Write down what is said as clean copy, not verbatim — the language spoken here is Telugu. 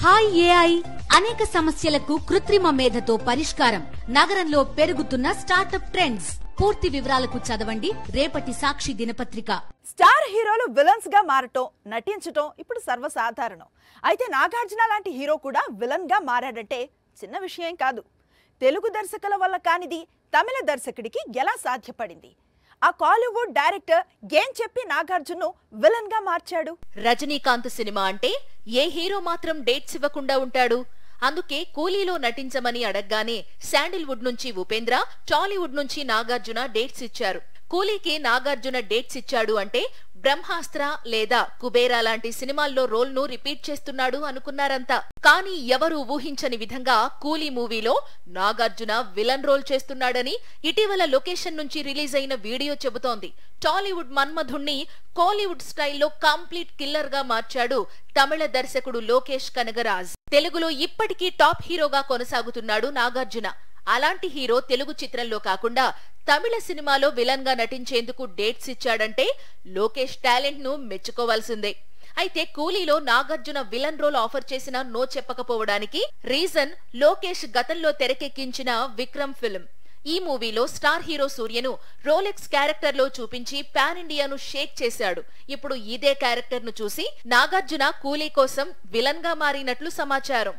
హాయ్ ఏఐ అనేక సమస్యలకు కృత్రిమ మేధతో పరిష్కారం. నగరంలో పెరుగుతున్న స్టార్టప్ ట్రెండ్స్. పూర్తి వివరాలకు చదవండి రేపటి సాక్షి దినపత్రిక. స్టార్ హీరోలు విలన్స్ గా మారటం, నటించటం ఇప్పుడు సర్వసాధారణం. అయితే నాగార్జున లాంటి హీరో కూడా విలన్ గా మారాడంటే చిన్న విషయం కాదు. తెలుగు దర్శకుల వల్ల కానిది తమిళ దర్శకుడికి ఎలా సాధ్యపడింది? ఆ కాలీవుడ్ డైరెక్టర్ ఏం చెప్పి నాగార్జున్ను విలన్ గా మార్చాడు? రజనీకాంత్ సినిమా అంటే ఏ హీరో మాత్రం డేట్స్ ఇవ్వకుండా ఉంటాడు? అందుకే కూలీలో నటించమని అడగ్గానే శాండిల్వుడ్ నుంచి ఉపేంద్ర, టాలీవుడ్ నుంచి నాగార్జున డేట్స్ ఇచ్చారు. కూలీకి నాగార్జున డేట్స్ ఇచ్చాడు అంటే బ్రహ్మాస్త్ర లేదా కుబేరా లాంటి సినిమాల్లో రోల్ ను రిపీట్ చేస్తున్నాడు అనుకున్నారంతా. కానీ ఎవరూ ఊహించని విధంగా కూలీ మూవీలో నాగార్జున విలన్ రోల్ చేస్తున్నాడని ఇటీవల లొకేషన్ నుంచి రిలీజ్ అయిన వీడియో చెబుతోంది. టాలీవుడ్ మన్మధుణ్ణి కోలీవుడ్ స్టైల్లో కంప్లీట్ కిల్లర్ గా మార్చాడు తమిళ దర్శకుడు లోకేష్ కనగరాజ్. తెలుగులో ఇప్పటికీ టాప్ హీరోగా కొనసాగుతున్నాడు నాగార్జున. అలాంటి హీరో తెలుగు చిత్రంలో కాకుండా తమిళ సినిమాలో విలన్ గా నటించేందుకు డేట్స్ ఇచ్చాడంటే లోకేష్ టాలెంట్ ను మెచ్చుకోవాల్సిందే. అయితే కూలీలో నాగార్జున విలన్ రోల్ ఆఫర్ చేసినా నో చెప్పకపోవడానికి రీజన్ లోకేష్ గతంలో తెరకెక్కించిన విక్రమ్ ఫిల్మ్. ఈ మూవీలో స్టార్ హీరో సూర్యను రోలెక్స్ క్యారెక్టర్ లో చూపించి పాన్ ఇండియాను షేక్ చేశాడు. ఇప్పుడు ఇదే క్యారెక్టర్ ను చూసి నాగార్జున కూలీ కోసం విలన్ గా మారినట్లు సమాచారం.